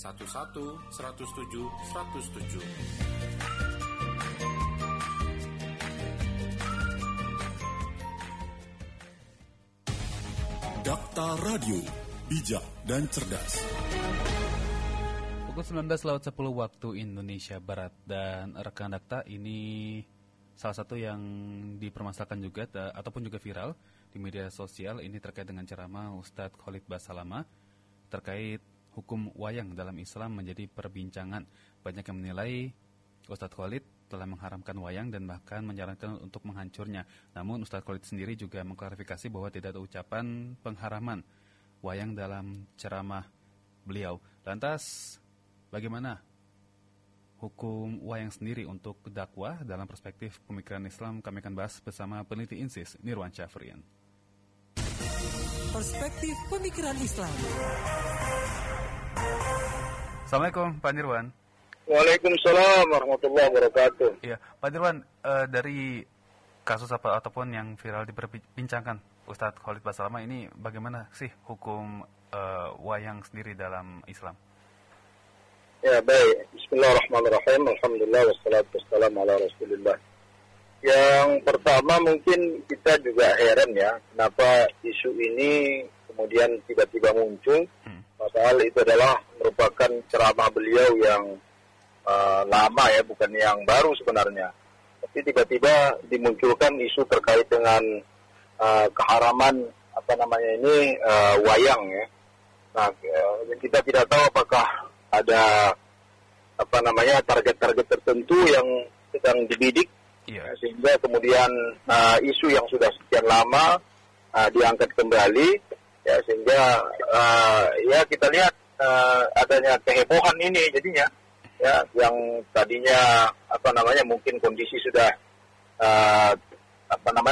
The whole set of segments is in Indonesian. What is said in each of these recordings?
11 107 107. Dakta Radio, bijak dan cerdas. Pukul 19.10 waktu Indonesia Barat. Dan rekan Dakta, ini salah satu yang dipermasalahkan juga ataupun juga viral di media sosial. Ini terkait dengan ceramah Ustadz Khalid Basalamah terkait hukum wayang dalam Islam menjadi perbincangan. Banyak yang menilai Ustadz Khalid telah mengharamkan wayang dan bahkan menyarankan untuk menghancurnya. Namun Ustadz Khalid sendiri juga mengklarifikasi bahwa tidak ada ucapan pengharaman wayang dalam ceramah beliau. Lantas, bagaimana hukum wayang sendiri untuk dakwah dalam perspektif pemikiran Islam? Kami akan bahas bersama peneliti INSIS, Nirwan Syafrian. Perspektif pemikiran Islam. Assalamualaikum Pak Nirwan. Waalaikumsalam warahmatullahi wabarakatuh. Iya, Pak Nirwan, dari kasus ataupun yang viral diperbincangkan Ustadz Khalid Basalamah ini, bagaimana sih hukum wayang sendiri dalam Islam? Ya, baik. Bismillahirrahmanirrahim. Alhamdulillah wassalatu wassalamu ala Rasulillah. Yang pertama mungkin kita juga heran ya, kenapa isu ini kemudian tiba-tiba muncul. Padahal itu adalah merupakan ceramah beliau yang lama ya, bukan yang baru sebenarnya. Tapi tiba-tiba dimunculkan isu terkait dengan keharaman wayang ya. Nah, kita tidak tahu apakah ada target-target tertentu yang sedang dibidik, sehingga kemudian isu yang sudah sekian lama diangkat kembali, ya, sehingga ya kita lihat adanya kehebohan ini jadinya. Ya, yang tadinya mungkin kondisi sudah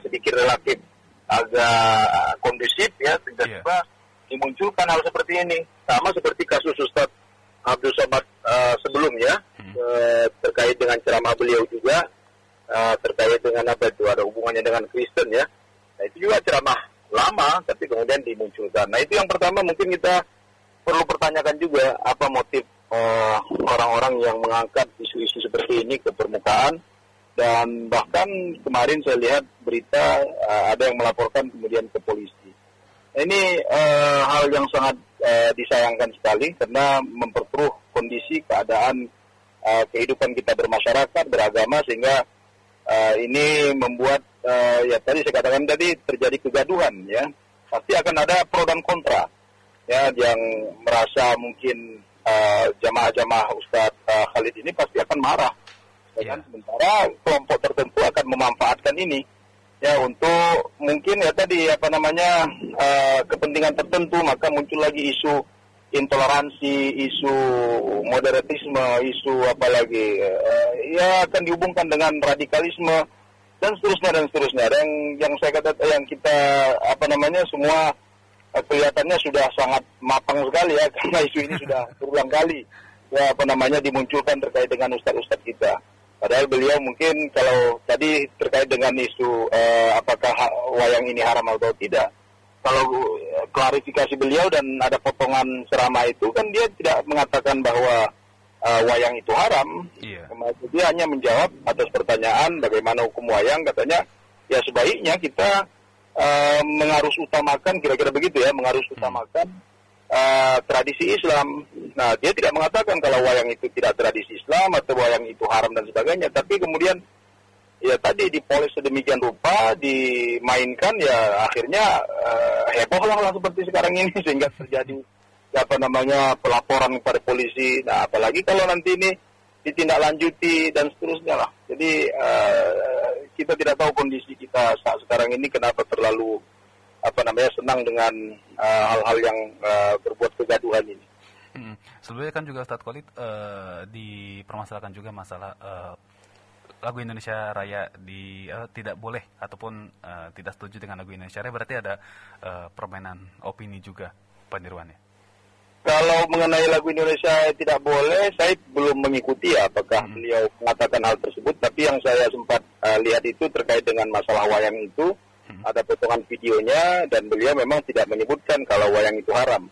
sedikit relatif agak kondusif ya, tiba-tiba dimunculkan hal seperti ini, sama seperti kasus Ustadz Abdul Somad sebelumnya, terkait dengan ceramah beliau juga, terkait dengan ada hubungannya dengan Kristen ya. Nah, itu juga ceramah lama tapi kemudian dimunculkan. Nah, itu yang pertama mungkin kita perlu pertanyakan juga apa motif orang-orang yang mengangkat isu-isu seperti ini ke permukaan. Dan bahkan kemarin saya lihat berita ada yang melaporkan kemudian ke polisi. Nah, ini hal yang sangat disayangkan sekali karena memperkeruh kondisi keadaan kehidupan kita bermasyarakat, beragama, sehingga ini membuat ya tadi saya katakan tadi terjadi kegaduhan ya. Pasti akan ada pro dan kontra ya, yang merasa mungkin jamaah-jamaah Ustadz Khalid ini pasti akan marah. Kan? Sementara kelompok tertentu akan memanfaatkan ini ya untuk mungkin ya tadi kepentingan tertentu, maka muncul lagi isu intoleransi, isu moderatisme, isu apalagi ya akan dihubungkan dengan radikalisme dan seterusnya. Dan yang saya katakan yang kita semua kelihatannya sudah sangat matang sekali ya, karena isu ini sudah berulang kali ya dimunculkan terkait dengan ustadz-ustadz kita. Padahal beliau mungkin kalau tadi terkait dengan isu apakah wayang ini haram atau tidak, kalau klarifikasi beliau dan ada potongan ceramah itu kan dia tidak mengatakan bahwa wayang itu haram. Dia hanya menjawab atas pertanyaan bagaimana hukum wayang, katanya ya sebaiknya kita mengarus utamakan, kira-kira begitu ya, mengarus utamakan tradisi Islam. Nah, dia tidak mengatakan kalau wayang itu tidak tradisi Islam atau wayang itu haram dan sebagainya, tapi kemudian ya tadi dipoles sedemikian rupa, dimainkan, ya akhirnya heboh lah seperti sekarang ini, sehingga terjadi pelaporan kepada polisi. Nah, apalagi kalau nanti ini ditindaklanjuti dan seterusnya lah. Jadi kita tidak tahu kondisi kita saat sekarang ini kenapa terlalu senang dengan hal-hal yang berbuat kegaduhan ini. Sebelumnya kan juga Ustadz Khalid dipermasalahkan juga masalah lagu Indonesia Raya tidak boleh ataupun tidak setuju dengan lagu Indonesia Raya. Berarti ada permainan opini juga, Pak Nirwan ya? Kalau mengenai lagu Indonesia tidak boleh, saya belum mengikuti ya apakah beliau mengatakan hal tersebut. Tapi yang saya sempat lihat itu terkait dengan masalah wayang itu, ada potongan videonya dan beliau memang tidak menyebutkan kalau wayang itu haram.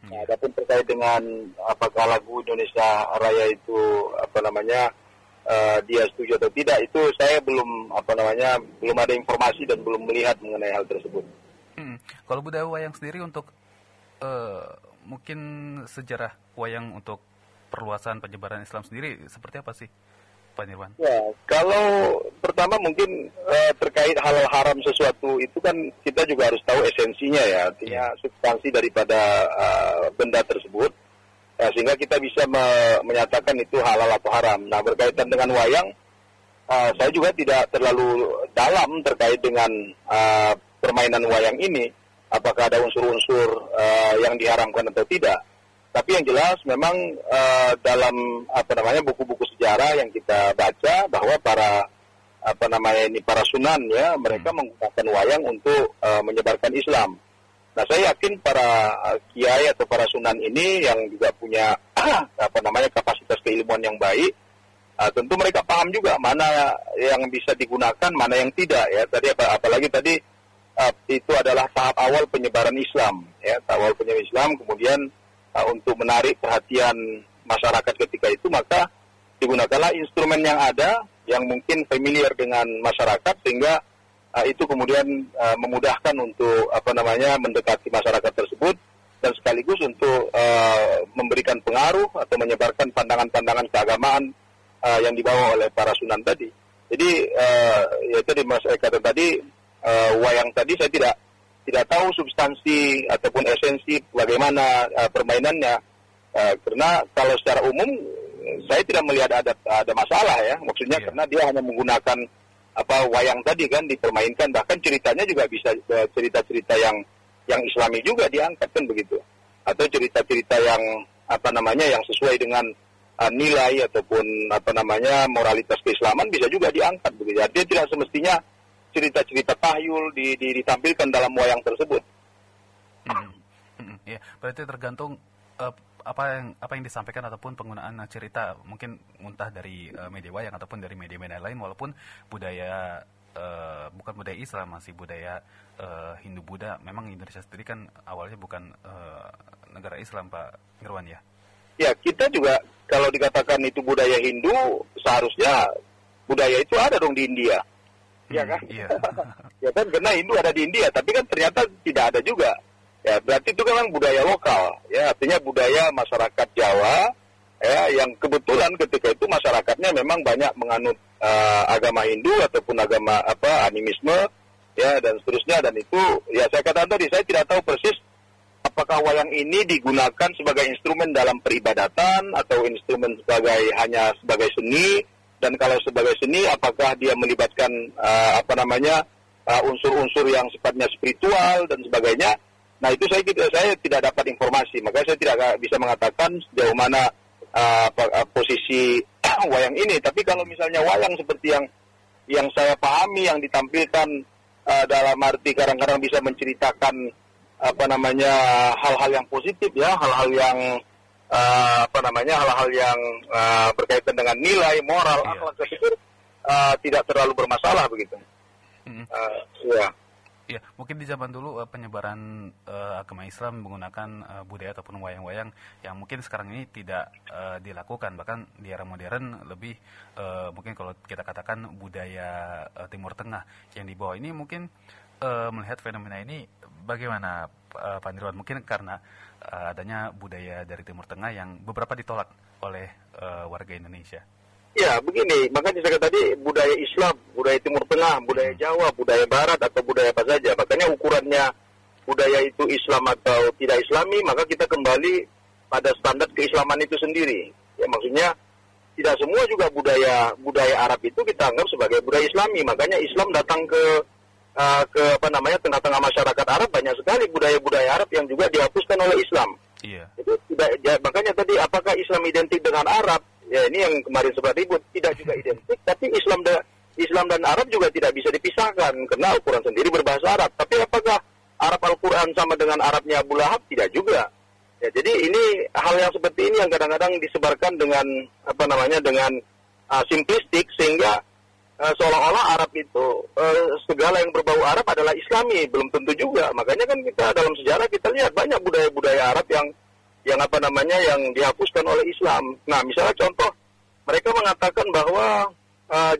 Nah, adapun terkait dengan apakah lagu Indonesia Raya itu dia setuju atau tidak, itu saya belum ada informasi dan belum melihat mengenai hal tersebut. Kalau budaya wayang sendiri untuk mungkin sejarah wayang untuk perluasan penyebaran Islam sendiri seperti apa sih, Pak Nirwan? Ya, kalau pertama mungkin terkait halal haram sesuatu itu kan kita juga harus tahu esensinya ya, artinya substansi daripada benda tersebut, sehingga kita bisa menyatakan itu halal atau haram. Nah, berkaitan dengan wayang, saya juga tidak terlalu dalam terkait dengan permainan wayang ini, apakah ada unsur-unsur yang diharamkan atau tidak. Tapi yang jelas memang dalam buku-buku sejarah yang kita baca bahwa para sunan ya, mereka menggunakan wayang untuk menyebarkan Islam. Nah, saya yakin para kiai atau para sunan ini yang juga punya kapasitas keilmuan yang baik, tentu mereka paham juga mana yang bisa digunakan, mana yang tidak ya. Tadi apalagi tadi itu adalah tahap awal penyebaran Islam ya, tahap awal penyebaran Islam, kemudian untuk menarik perhatian masyarakat ketika itu, maka digunakanlah instrumen yang ada yang mungkin familiar dengan masyarakat, sehingga itu kemudian memudahkan untuk mendekati masyarakat tersebut, dan sekaligus untuk memberikan pengaruh atau menyebarkan pandangan-pandangan keagamaan yang dibawa oleh para sunan tadi. Jadi ya tadi Mas kata tadi, wayang tadi saya tidak tahu substansi ataupun esensi bagaimana permainannya, karena kalau secara umum saya tidak melihat ada masalah ya, maksudnya karena dia hanya menggunakan wayang tadi kan dipermainkan, bahkan ceritanya juga bisa cerita-cerita yang Islami juga diangkat kan begitu, atau cerita-cerita yang yang sesuai dengan nilai ataupun moralitas keislaman bisa juga diangkat begitu. Artinya tidak semestinya cerita-cerita tahyul ditampilkan dalam wayang tersebut. Ya, berarti tergantung apa yang disampaikan ataupun penggunaan cerita, mungkin muntah dari media wayang ataupun dari media-media lain, walaupun budaya bukan budaya Islam, masih budaya Hindu Buddha. Memang Indonesia sendiri kan awalnya bukan negara Islam, Pak Nirwan ya. Ya, kita juga kalau dikatakan itu budaya Hindu, seharusnya budaya itu ada dong di India. Iya kan? Iya. Ya kan, karena Hindu ada di India, tapi kan ternyata tidak ada juga. Ya, berarti itu kan budaya lokal, ya, artinya budaya masyarakat Jawa, ya, yang kebetulan ketika itu masyarakatnya memang banyak menganut agama Hindu ataupun agama animisme, ya, dan seterusnya. Dan itu, ya saya katakan tadi, saya tidak tahu persis apakah wayang ini digunakan sebagai instrumen dalam peribadatan atau instrumen hanya sebagai seni, dan kalau sebagai seni apakah dia melibatkan unsur-unsur yang sifatnya spiritual dan sebagainya. Nah, itu saya tidak dapat informasi, makanya saya tidak bisa mengatakan sejauh mana posisi wayang ini. Tapi kalau misalnya wayang seperti yang saya pahami, yang ditampilkan dalam arti kadang-kadang bisa menceritakan hal-hal yang positif ya, hal-hal yang hal-hal yang berkaitan dengan nilai moral, akhlak, saya pikir tidak terlalu bermasalah begitu. Ya. Ya, mungkin di zaman dulu penyebaran agama Islam menggunakan budaya ataupun wayang-wayang yang mungkin sekarang ini tidak dilakukan. Bahkan di era modern lebih mungkin kalau kita katakan budaya Timur Tengah yang dibawa ini. Mungkin melihat fenomena ini bagaimana Pak Nirwan? Mungkin karena adanya budaya dari Timur Tengah yang beberapa ditolak oleh warga Indonesia. Ya, begini, makanya saya kata tadi budaya Islam, budaya Timur Tengah, budaya Jawa, budaya Barat atau budaya apa saja. Makanya ukurannya budaya itu Islam atau tidak Islami, maka kita kembali pada standar keislaman itu sendiri. Ya, maksudnya tidak semua juga budaya Arab itu kita anggap sebagai budaya Islami. Makanya Islam datang ke tengah-tengah masyarakat Arab, banyak sekali budaya-budaya Arab yang juga dihapuskan oleh Islam. Iya. Itu makanya tadi apakah Islam identik dengan Arab? Ya, ini yang kemarin sempat ribut, tidak juga identik, tapi Islam dan Arab juga tidak bisa dipisahkan, karena Al-Quran sendiri berbahasa Arab. Tapi apakah Arab Al-Quran sama dengan Arabnya Abu Lahab? Tidak juga. Ya, jadi ini hal yang seperti ini yang kadang-kadang disebarkan dengan dengan simplistik, sehingga seolah-olah Arab itu segala yang berbau Arab adalah Islami. Belum tentu juga. Makanya kan kita dalam sejarah kita lihat banyak budaya-budaya Arab yang yang dihapuskan oleh Islam. Nah, misalnya contoh, mereka mengatakan bahwa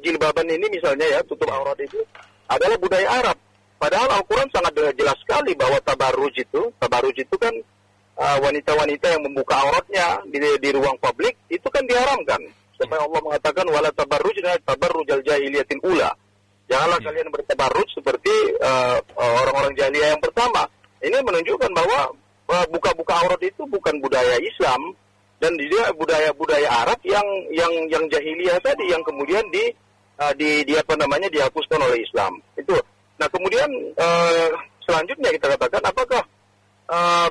jilbaban ini misalnya ya, tutup aurat itu adalah budaya Arab. Padahal Al-Quran sangat jelas sekali bahwa tabarruj itu kan wanita-wanita yang membuka auratnya di ruang publik itu kan diharamkan. Sampai Allah mengatakan wala tabarrujna tabarrujal jahiliyatil ula. Janganlah kalian bertabarruj seperti orang-orang jahiliyah yang pertama. Ini menunjukkan bahwa buka-buka aurat itu bukan budaya Islam dan dia budaya Arab yang jahiliyah tadi yang kemudian dihapuskan oleh Islam. Itu. Nah, kemudian selanjutnya kita katakan apakah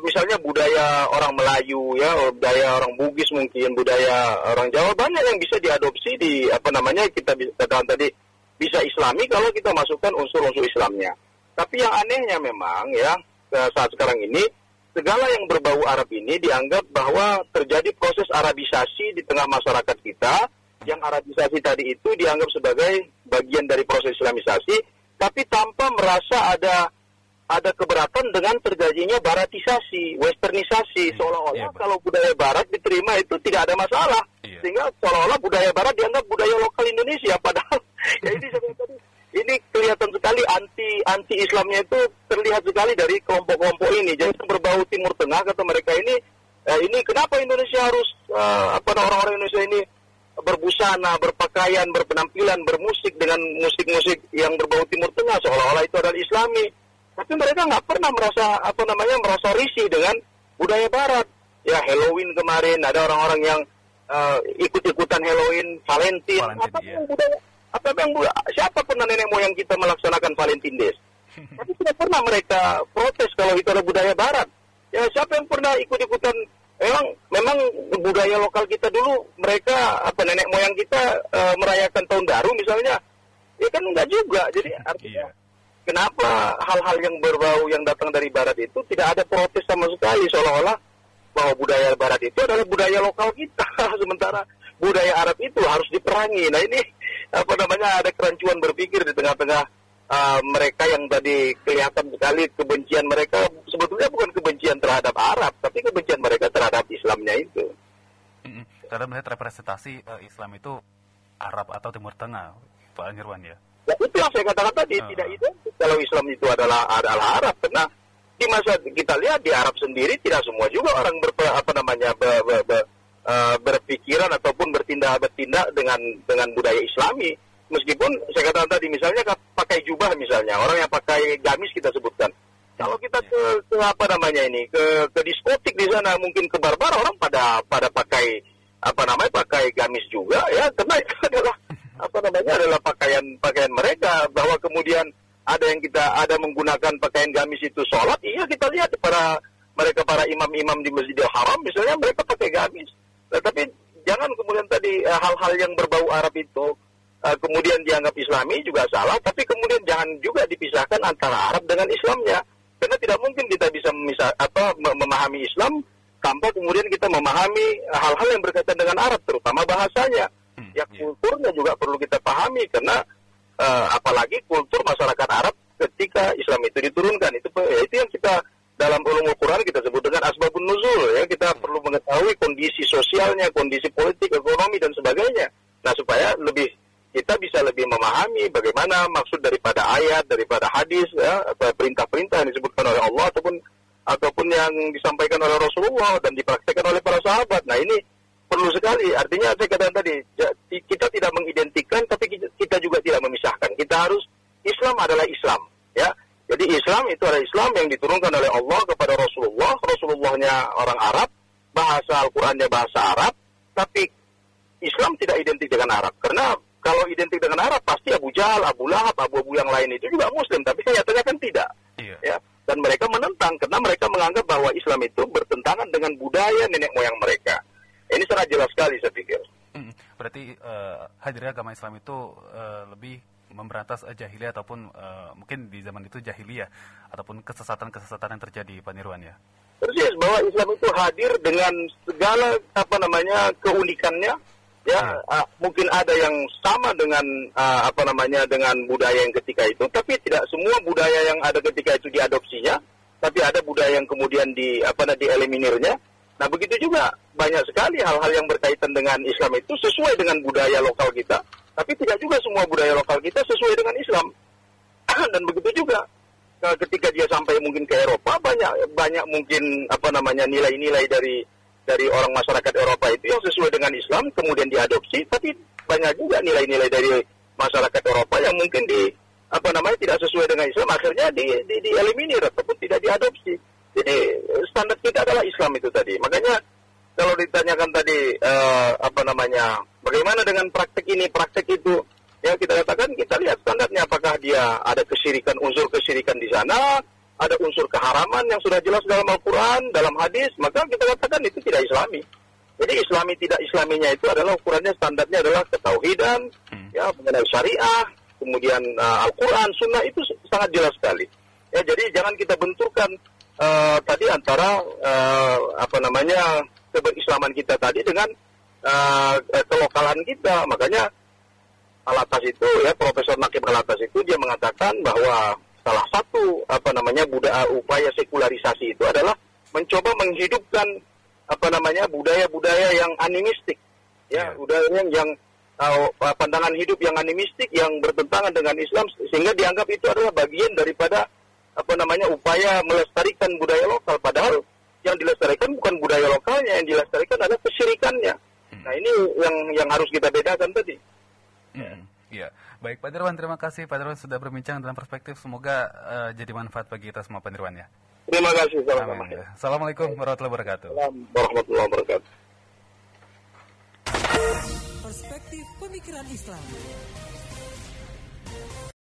misalnya budaya orang Melayu ya, budaya orang Bugis mungkin, budaya orang Jawa banyak yang bisa diadopsi kita katakan tadi bisa Islami kalau kita masukkan unsur-unsur Islamnya. Tapi yang anehnya memang ya saat sekarang ini segala yang berbau Arab ini dianggap bahwa terjadi proses Arabisasi di tengah masyarakat kita. Yang Arabisasi tadi itu dianggap sebagai bagian dari proses Islamisasi, tapi tanpa merasa ada keberatan dengan terjadinya Baratisasi, Westernisasi, seolah-olah kalau budaya Barat diterima itu tidak ada masalah, sehingga seolah-olah budaya Barat dianggap budaya lokal Indonesia, padahal ya ini kelihatan sekali anti Islamnya itu terlihat sekali dari kelompok-kelompok ini. Jadi berbau Timur Tengah kata mereka ini kenapa Indonesia harus orang-orang Indonesia ini berbusana, berpakaian, berpenampilan, bermusik dengan musik-musik yang berbau Timur Tengah seolah-olah itu adalah Islami. Tapi mereka nggak pernah merasa risih dengan budaya Barat. Ya Halloween kemarin ada orang-orang yang ikut-ikutan Halloween, Valentine. Siapa pernah nenek moyang kita melaksanakan Valentine Days? Tapi tidak pernah mereka protes kalau itu ada budaya Barat. Ya siapa yang pernah ikut-ikutan? Memang budaya lokal kita dulu mereka nenek moyang kita merayakan tahun baru misalnya. Ya kan enggak juga. Jadi artinya kenapa hal-hal yang berbau yang datang dari Barat itu tidak ada protes sama sekali, seolah-olah bahwa budaya Barat itu adalah budaya lokal kita, sementara budaya Arab itu harus diperangi. Nah ini ada kerancuan berpikir di tengah-tengah mereka yang tadi kelihatan sekali kebencian mereka sebetulnya bukan kebencian terhadap Arab, tapi kebencian mereka terhadap Islamnya itu. Karena melihat representasi Islam itu Arab atau Timur Tengah, Pak Nirwan ya. Ya itu yang saya katakan tadi, tidak identik kalau Islam itu adalah Arab, karena di masa kita lihat di Arab sendiri tidak semua juga orang berpikiran ataupun bertindak dengan budaya Islami. Meskipun saya katakan tadi misalnya pakai jubah misalnya, orang yang pakai gamis kita sebutkan. Kalau kita ke diskotik di sana mungkin ke bar-bar orang pada pakai pakai gamis juga ya, karena itu adalah pakaian mereka. Bahwa kemudian ada menggunakan pakaian gamis itu sholat, iya kita lihat para imam-imam di Masjidil Haram misalnya mereka pakai gamis. Tapi jangan kemudian tadi hal-hal yang berbau Arab itu kemudian dianggap Islami juga salah, tapi kemudian jangan juga dipisahkan antara Arab dengan Islamnya, karena tidak mungkin kita bisa memahami Islam tanpa kemudian kita memahami hal-hal yang berkaitan dengan Arab, terutama bahasanya. Ya kulturnya juga perlu kita pahami, karena apalagi kultur masyarakat Arab ketika Islam itu diturunkan, itu yang kita dalam ulumul Quran kita sebut dengan asbabun nuzul ya, kita perlu mengetahui kondisi sosialnya, kondisi politik, ekonomi dan sebagainya. Nah, supaya kita bisa lebih memahami bagaimana maksud daripada ayat, daripada hadis ya, atau perintah-perintah yang disebutkan oleh Allah ataupun yang disampaikan oleh Rasulullah dan dipraktikkan oleh para sahabat. Nah, ini perlu sekali. Artinya saya katakan tadi, kita tidak mengidentikan tapi kita juga tidak memisahkan. Kita harus Islam adalah Islam ya. Jadi Islam itu adalah Islam yang diturunkan oleh Allah kepada Rasulullah. Rasulullahnya orang Arab, bahasa Al-Qur'annya bahasa Arab, tapi Islam tidak identik dengan Arab. Karena kalau identik dengan Arab pasti Abu Jahal, Abu Lahab, Abu yang lain itu juga Muslim, tapi nyatanya kan tidak. Ya. Dan mereka menentang karena mereka menganggap bahwa Islam itu bertentangan dengan budaya nenek moyang mereka. Ini sangat jelas sekali saya pikir. Berarti hadirnya agama Islam itu lebih memberantas jahiliyah ataupun mungkin di zaman itu jahiliyah ataupun kesesatan-kesesatan yang terjadi, Pak Nirwan ya. Persis, bahwa Islam itu hadir dengan segala keunikannya ya. Mungkin ada yang sama dengan dengan budaya yang ketika itu, tapi tidak semua budaya yang ada ketika itu diadopsinya, tapi ada budaya yang kemudian dieliminirnya. Nah begitu juga banyak sekali hal-hal yang berkaitan dengan Islam itu sesuai dengan budaya lokal kita, tapi tidak juga semua budaya lokal kita sesuai dengan Islam. Dan begitu juga ketika dia sampai mungkin ke Eropa, banyak mungkin nilai-nilai dari orang masyarakat Eropa itu yang sesuai dengan Islam kemudian diadopsi, tapi banyak juga nilai-nilai dari masyarakat Eropa yang mungkin tidak sesuai dengan Islam, akhirnya dieliminir ataupun tidak diadopsi. Jadi standar kita adalah Islam itu tadi. Makanya kalau ditanyakan tadi bagaimana dengan praktek ini, praktek itu, ya kita katakan kita lihat standarnya apakah dia ada unsur kesyirikan di sana, ada unsur keharaman yang sudah jelas dalam Al-Quran, dalam hadis, maka kita katakan itu tidak Islami. Jadi Islami tidak Islaminya itu adalah ukurannya, standarnya adalah ketauhidan, ya mengenai syariah, kemudian Al-Quran, Sunnah itu sangat jelas sekali. Ya jadi jangan kita benturkan tadi antara keberislaman kita tadi dengan kelokalan kita. Makanya Alatas itu ya Profesor Naqib Alatas itu dia mengatakan bahwa salah satu upaya sekularisasi itu adalah mencoba menghidupkan budaya-budaya yang animistik, ya budaya yang pandangan hidup yang animistik yang bertentangan dengan Islam, sehingga dianggap itu adalah bagian daripada upaya melestarikan budaya lokal, padahal yang dilestarikan bukan budaya lokalnya, yang dilestarikan adalah kesyirikannya. Nah ini yang harus kita bedakan tadi. Ya, baik Pak Dirwan, terima kasih Pak Dirwan sudah berbincang dalam perspektif, semoga jadi manfaat bagi kita semua Pak Dirwan ya. Terima kasih, sama-sama. Assalamualaikum warahmatullahi wabarakatuh. Warahmatullahi wabarakatuh. Perspektif Pemikiran Islam.